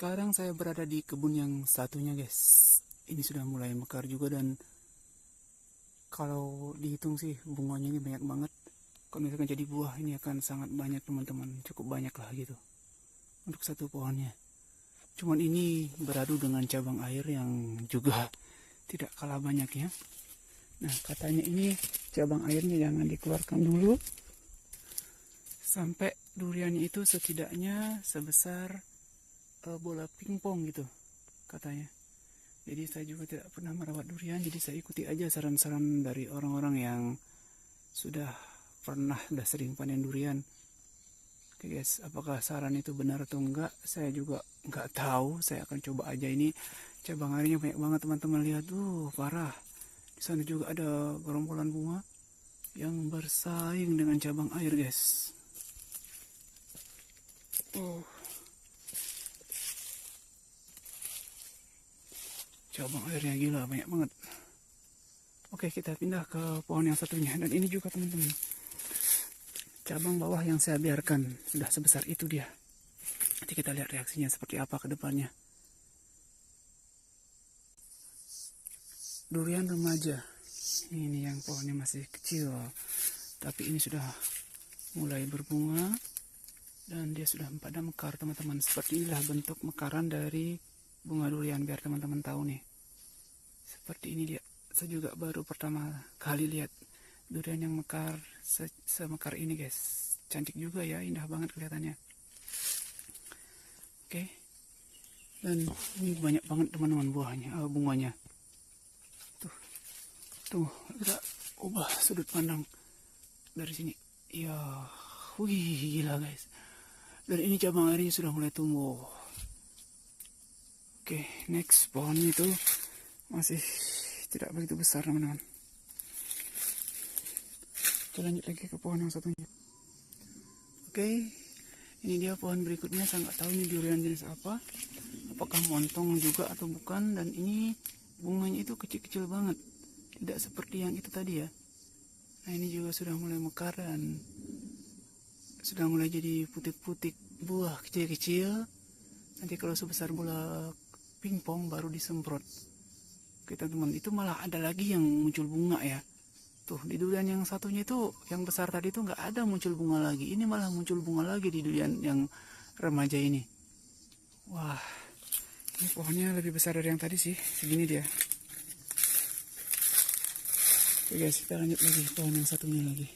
Sekarang saya berada di kebun yang satunya, guys. Ini sudah mulai mekar juga, dan kalau dihitung sih bunganya ini banyak banget. Kalau misalkan jadi buah ini akan sangat banyak, teman-teman. Cukup banyak lah gitu untuk satu pohonnya. Cuman ini beradu dengan cabang air yang juga tidak kalah banyak ya. Nah, katanya ini cabang airnya jangan dikeluarkan dulu sampai duriannya itu setidaknya sebesar bola pingpong gitu katanya. Jadi saya juga tidak pernah merawat durian, jadi saya ikuti aja saran-saran dari orang-orang yang sudah sering panen durian. Oke guys, apakah saran itu benar atau enggak? Saya juga enggak tahu. Saya akan coba aja. Ini cabang airnya banyak banget, teman-teman. Lihat tuh, parah. Di sana juga ada gerombolan bunga yang bersaing dengan cabang air, guys. Oh, cabang airnya gila, banyak banget. Oke, kita pindah ke pohon yang satunya. Dan ini juga, teman-teman, cabang bawah yang saya biarkan sudah sebesar itu dia. Nanti kita lihat reaksinya seperti apa ke depannya. Durian remaja. Ini yang pohonnya masih kecil, tapi ini sudah mulai berbunga dan dia sudah pada mekar, teman-teman. Seperti inilah bentuk mekaran dari bunga durian, biar teman-teman tahu nih. Seperti ini dia. Saya juga baru pertama kali lihat durian yang mekar semekar ini, guys. Cantik juga ya, indah banget kelihatannya. Oke. Dan ini banyak banget, teman-teman, bunganya. Tuh, kita ubah sudut pandang dari sini. Ya, wih, gila guys. Dan ini cabang airnya sudah mulai tumbuh. Oke, next pohonnya itu masih tidak begitu besar, teman-teman. Kita lanjut lagi ke pohon yang satunya. Oke, ini dia pohon berikutnya. Saya nggak tahu ini durian jenis apa. Apakah montong juga atau bukan. Dan ini bunganya itu kecil-kecil banget. Tidak seperti yang itu tadi ya. Nah, ini juga sudah mulai mekar dan sudah mulai jadi putik-putik buah kecil-kecil. Nanti kalau sebesar bola pingpong baru disemprot. Kita teman, itu malah ada lagi yang muncul bunga ya. Tuh, di durian yang satunya itu, yang besar tadi itu nggak ada muncul bunga lagi. Ini malah muncul bunga lagi di durian yang remaja ini. Wah, ini pohonnya lebih besar dari yang tadi sih. Segini dia. Oke guys, kita lanjut lagi pohon yang satunya lagi.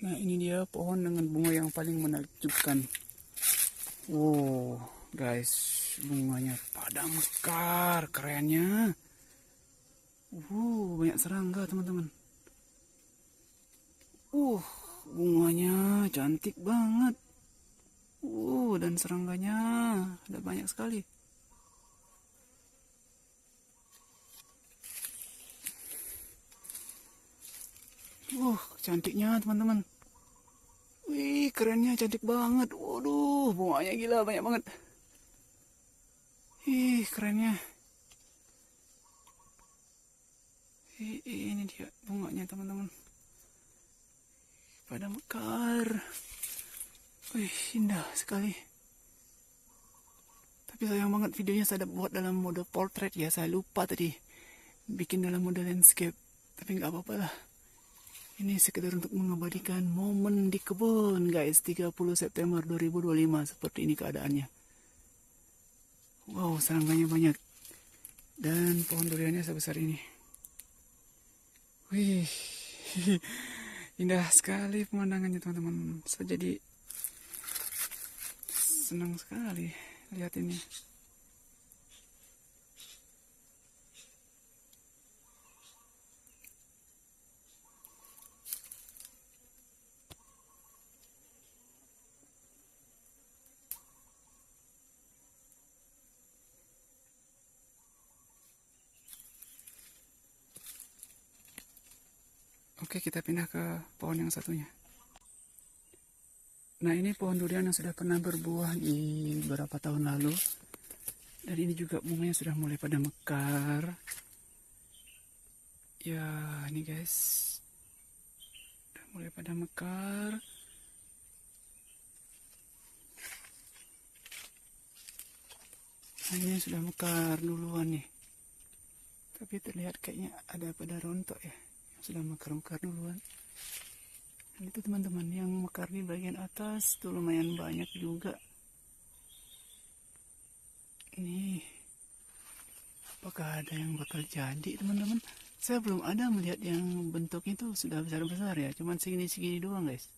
Nah, ini dia pohon dengan bunga yang paling menakjubkan. Wow, guys, bunganya pada mekar, kerennya. Banyak serangga, teman-teman. Bunganya cantik banget. Dan serangganya ada banyak sekali. Cantiknya, teman-teman. Wih, kerennya, cantik banget. Waduh, bunganya gila, banyak banget. Ih, kerennya. Ini dia bunganya, teman-teman. Pada mekar. Wih, indah sekali. Tapi sayang banget videonya saya buat dalam mode portrait ya. Saya lupa tadi bikin dalam mode landscape. Tapi nggak apa-apa lah. Ini sekedar untuk mengabadikan momen di kebun, guys. 30 September 2025. Seperti ini keadaannya. Wow, serangganya banyak. Dan pohon duriannya sebesar ini. Wih, indah sekali pemandangannya, teman-teman. Saya jadi senang sekali lihat ini. Oke, kita pindah ke pohon yang satunya. Nah, ini pohon durian yang sudah pernah berbuah di beberapa tahun lalu. Dan ini juga bunganya sudah mulai pada mekar. Ya, ini guys. Sudah mulai pada mekar. Nah, ini sudah mekar duluan nih. Tapi terlihat kayaknya ada pada rontok ya, yang sudah mekar-mekar duluan. Dan itu teman-teman yang mekar di bagian atas tuh lumayan banyak juga. Ini apakah ada yang bakal jadi teman-teman? Saya belum ada melihat yang bentuknya itu sudah besar-besar ya, cuman segini-segini doang guys.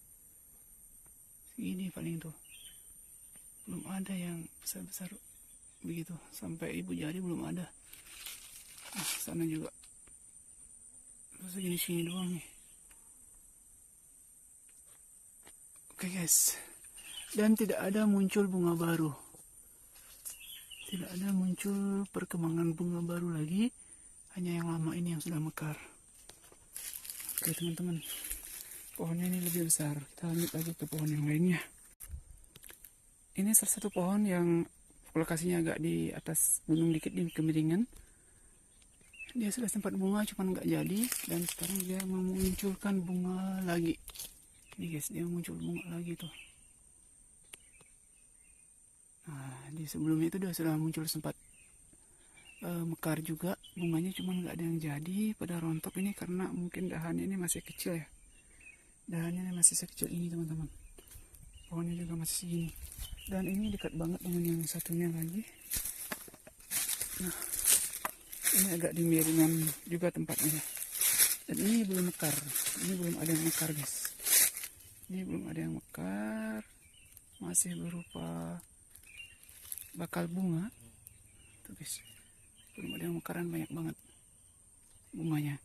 Segini paling tuh. Belum ada yang besar-besar begitu, sampai ibu jari belum ada. Sana juga segini-segini doang nih. Oke guys, dan tidak ada muncul bunga baru, tidak ada muncul perkembangan bunga baru lagi, hanya yang lama ini yang sudah mekar. Oke teman-teman, pohonnya ini lebih besar. Kita lanjut lagi ke pohon yang lainnya. Ini salah satu pohon yang lokasinya agak di atas gunung dikit di kemiringan. Dia sudah sempat bunga cuman nggak jadi, dan sekarang dia memunculkan bunga lagi. Ini guys, dia muncul bunga lagi tuh. Nah, di sebelumnya itu dia sudah muncul sempat mekar juga bunganya, cuman nggak ada yang jadi pada rontok ini karena mungkin dahannya ini masih kecil ya. Dahannya masih sekecil ini teman-teman. Pohonnya juga masih segini. Dan ini dekat banget dengan yang satunya lagi. Nah, ini agak di miringan juga tempatnya. Dan ini belum mekar. Ini belum ada yang mekar guys. Ini belum ada yang mekar. Masih berupa bakal bunga. Tuh guys. Belum ada yang mekaran, banyak banget bunganya.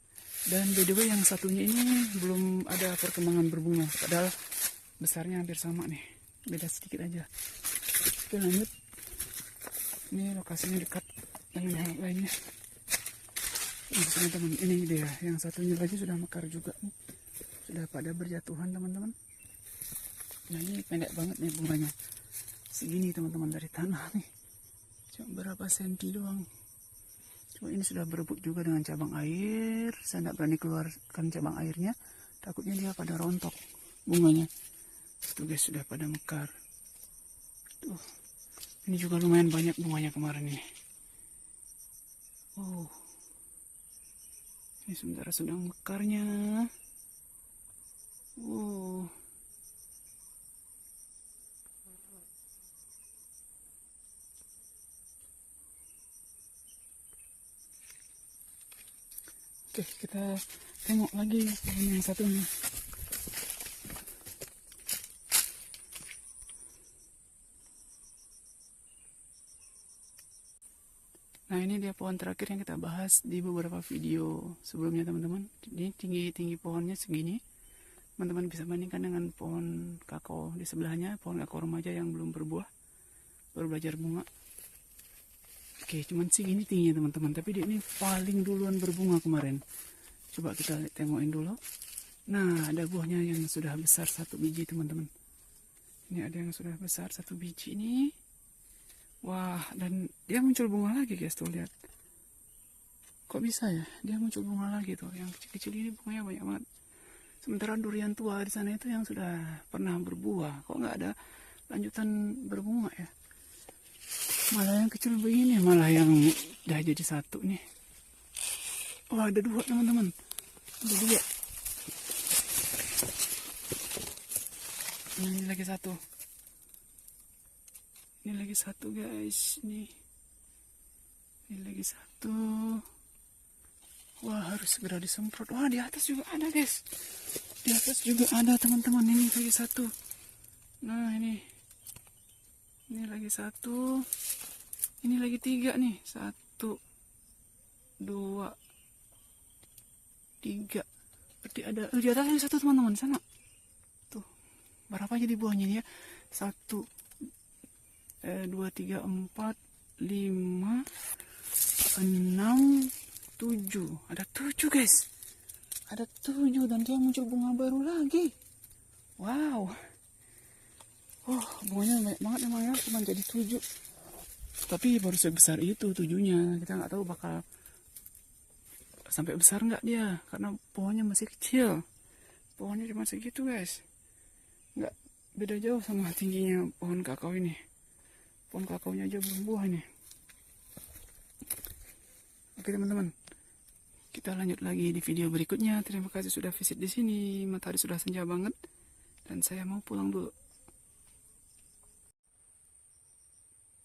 Dan by the way yang satunya ini belum ada perkembangan berbunga. Padahal besarnya hampir sama nih. Beda sedikit aja. Oke lanjut. Ini lokasinya dekat dengan yang lainnya. Nah, teman-teman, ini dia yang satunya lagi sudah mekar juga nih. Sudah pada berjatuhan teman-teman. Nah ini pendek banget nih bunganya. Segini teman-teman dari tanah nih. Cuma berapa senti doang. Cuma ini sudah berebut juga dengan cabang air. Saya tidak berani keluarkan cabang airnya. Takutnya dia pada rontok bunganya. Tuh guys, sudah pada mekar. Tuh. Ini juga lumayan banyak bunganya kemarin nih. Oh. Ini sementara sedang mekarnya. Oh. Oke, kita tengok lagi pohon yang satunya. Nah ini dia pohon terakhir yang kita bahas di beberapa video sebelumnya teman-teman. Ini tinggi pohonnya segini. Teman-teman bisa bandingkan dengan pohon kakao di sebelahnya, pohon kakao remaja yang belum berbuah, baru belajar bunga. Oke, cuman segini tingginya teman-teman, tapi dia ini paling duluan berbunga kemarin. Coba kita tengokin dulu. Nah, ada buahnya yang sudah besar satu biji teman-teman. Ini ada yang sudah besar satu biji ini. Wah, dan dia muncul bunga lagi guys, tuh lihat. Kok bisa ya? Dia muncul bunga lagi tuh. Yang kecil-kecil ini bunganya banyak banget. Sementara durian tua di sana itu yang sudah pernah berbuah, kok nggak ada lanjutan berbunga ya? Malah yang kecil begini, malah yang udah jadi satu nih. Wah, ada dua teman-teman. Ada dua. Nah, ini lagi satu. Ini lagi satu guys, ini lagi satu. Wah, harus segera disemprot. Wah, di atas juga ada guys. Di atas juga ada teman-teman. Ini lagi satu. Nah ini lagi satu. Ini lagi tiga nih. 1, 2, 3. Berarti ada di atas ada satu teman-teman sana. Tuh, berapa jadi buahnya ya? 1, 2, 3, 4, 5, 6, 7. Ada 7 guys. Ada 7 dan dia muncul bunga baru lagi. Wow. Oh, bunganya banyak banget emang ya. Cuma jadi 7. Tapi baru sebesar itu 7-nya. Kita nggak tahu bakal sampai besar nggak dia. Karena pohonnya masih kecil. Pohonnya cuma segitu guys. Nggak beda jauh sama tingginya pohon kakao ini. Pohon kakaonya aja belum buah nih. Oke teman-teman, kita lanjut lagi di video berikutnya. Terima kasih sudah visit di sini. Matahari sudah senja banget dan saya mau pulang dulu.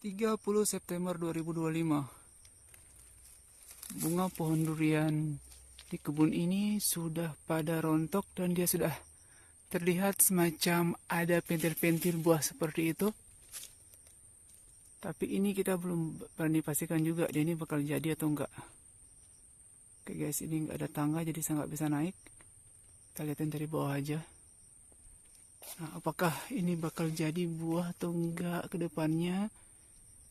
30 September 2025. Bunga pohon durian di kebun ini sudah pada rontok dan dia sudah terlihat semacam ada pentil-pentil buah seperti itu. Tapi ini kita belum berani pastikan juga dia ini bakal jadi atau enggak. Oke guys, ini enggak ada tangga jadi saya nggak bisa naik. Kita lihatin dari bawah aja. Nah, apakah ini bakal jadi buah atau enggak ke depannya?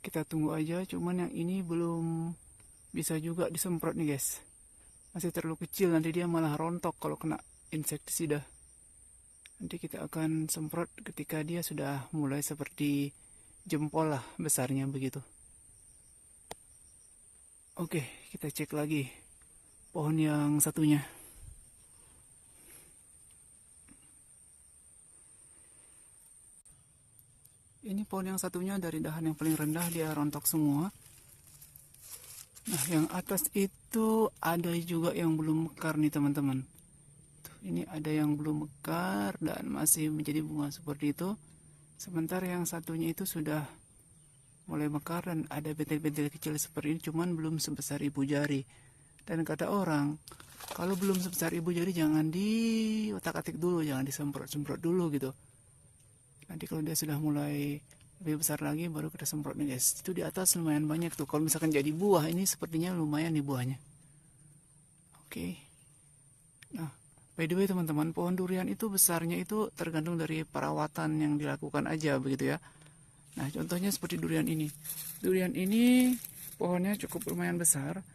Kita tunggu aja, cuman yang ini belum bisa juga disemprot nih guys. Masih terlalu kecil, nanti dia malah rontok kalau kena insektisida. Nanti kita akan semprot ketika dia sudah mulai seperti jempol lah besarnya begitu. Oke, kita cek lagi pohon yang satunya. Ini pohon yang satunya dari dahan yang paling rendah dia rontok semua. Nah, yang atas itu ada juga yang belum mekar nih teman-teman. Ini ada yang belum mekar dan masih menjadi bunga seperti itu. Sementara yang satunya itu sudah mulai mekar dan ada bentil-bentil kecil seperti ini, cuman belum sebesar ibu jari. Dan kata orang, kalau belum sebesar ibu jari jangan diotak-atik dulu, jangan disemprot-semprot dulu gitu. Nanti kalau dia sudah mulai lebih besar lagi baru kita semprot nih guys. Itu di atas lumayan banyak tuh. Kalau misalkan jadi buah, ini sepertinya lumayan nih buahnya. Oke. Nah, by the way teman-teman, pohon durian itu besarnya itu tergantung dari perawatan yang dilakukan aja begitu ya. Nah, contohnya seperti durian ini. Durian ini pohonnya cukup lumayan besar.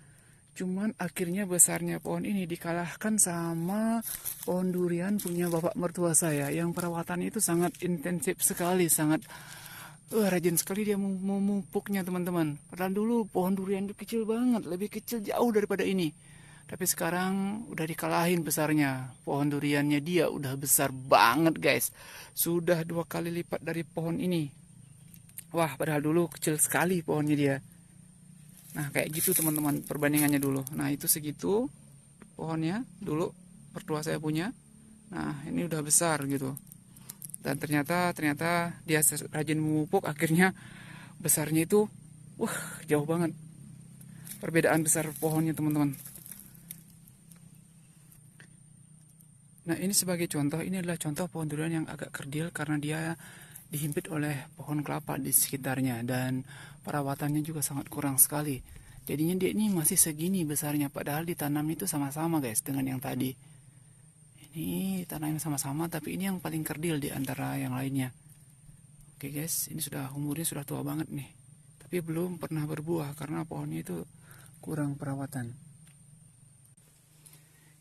Cuman akhirnya besarnya pohon ini dikalahkan sama pohon durian punya bapak mertua saya. Yang perawatannya itu sangat intensif sekali, sangat rajin sekali dia memupuknya teman-teman. Padahal dulu pohon durian itu kecil banget, lebih kecil jauh daripada ini. Tapi sekarang udah dikalahin besarnya. Pohon duriannya dia udah besar banget guys. Sudah 2 kali lipat dari pohon ini. Wah, padahal dulu kecil sekali pohonnya dia. Nah, kayak gitu teman-teman perbandingannya dulu. Nah, itu segitu pohonnya dulu mertua saya punya. Nah, ini udah besar gitu. Dan ternyata dia rajin memupuk, akhirnya besarnya itu jauh banget. Perbedaan besar pohonnya teman-teman. Nah, ini sebagai contoh, ini adalah contoh pohon durian yang agak kerdil karena dia dihimpit oleh pohon kelapa di sekitarnya dan perawatannya juga sangat kurang sekali. Jadinya dia ini masih segini besarnya, padahal ditanam itu sama-sama guys dengan yang tadi. Ini tanamnya sama-sama, tapi ini yang paling kerdil di antara yang lainnya. Oke guys, ini umurnya sudah tua banget nih. Tapi belum pernah berbuah karena pohonnya itu kurang perawatan.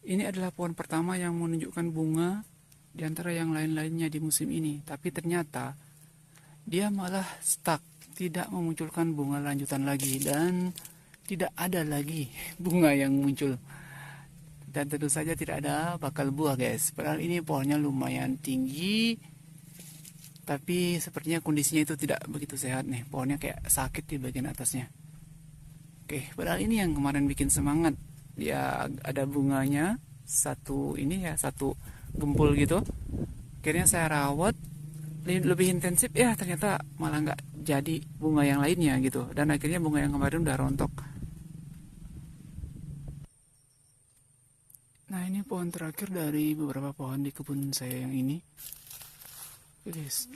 Ini adalah pohon pertama yang menunjukkan bunga di antara yang lain-lainnya di musim ini. Tapi ternyata dia malah stuck, tidak memunculkan bunga lanjutan lagi. Dan tidak ada lagi bunga yang muncul. Dan tentu saja tidak ada bakal buah guys. Padahal ini pohonnya lumayan tinggi. Tapi sepertinya kondisinya itu tidak begitu sehat nih. Pohonnya kayak sakit di bagian atasnya. Oke, padahal ini yang kemarin bikin semangat. Dia ada bunganya satu gempul gitu. Akhirnya saya rawat lebih intensif ya, ternyata malah nggak jadi bunga yang lainnya gitu. Dan akhirnya bunga yang kemarin udah rontok. Nah, ini pohon terakhir dari beberapa pohon di kebun saya yang ini.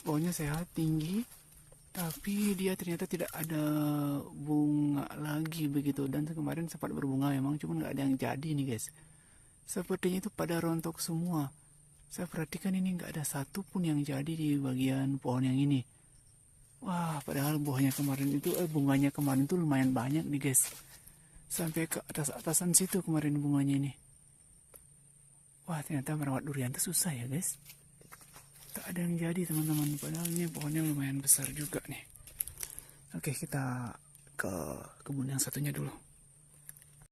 Pohonnya sehat, tinggi, tapi dia ternyata tidak ada bunga lagi begitu. Dan kemarin sempat berbunga memang, cuma nggak ada yang jadi nih guys. Sepertinya itu pada rontok semua. Saya perhatikan ini nggak ada satu pun yang jadi di bagian pohon yang ini. Wah, padahal bunganya kemarin itu lumayan banyak nih guys. Sampai ke atas-atasan situ kemarin bunganya ini. Wah, ternyata merawat durian itu susah ya guys. Tak ada yang jadi teman-teman. Padahal ini pohonnya lumayan besar juga nih. Oke, kita ke kebun yang satunya dulu.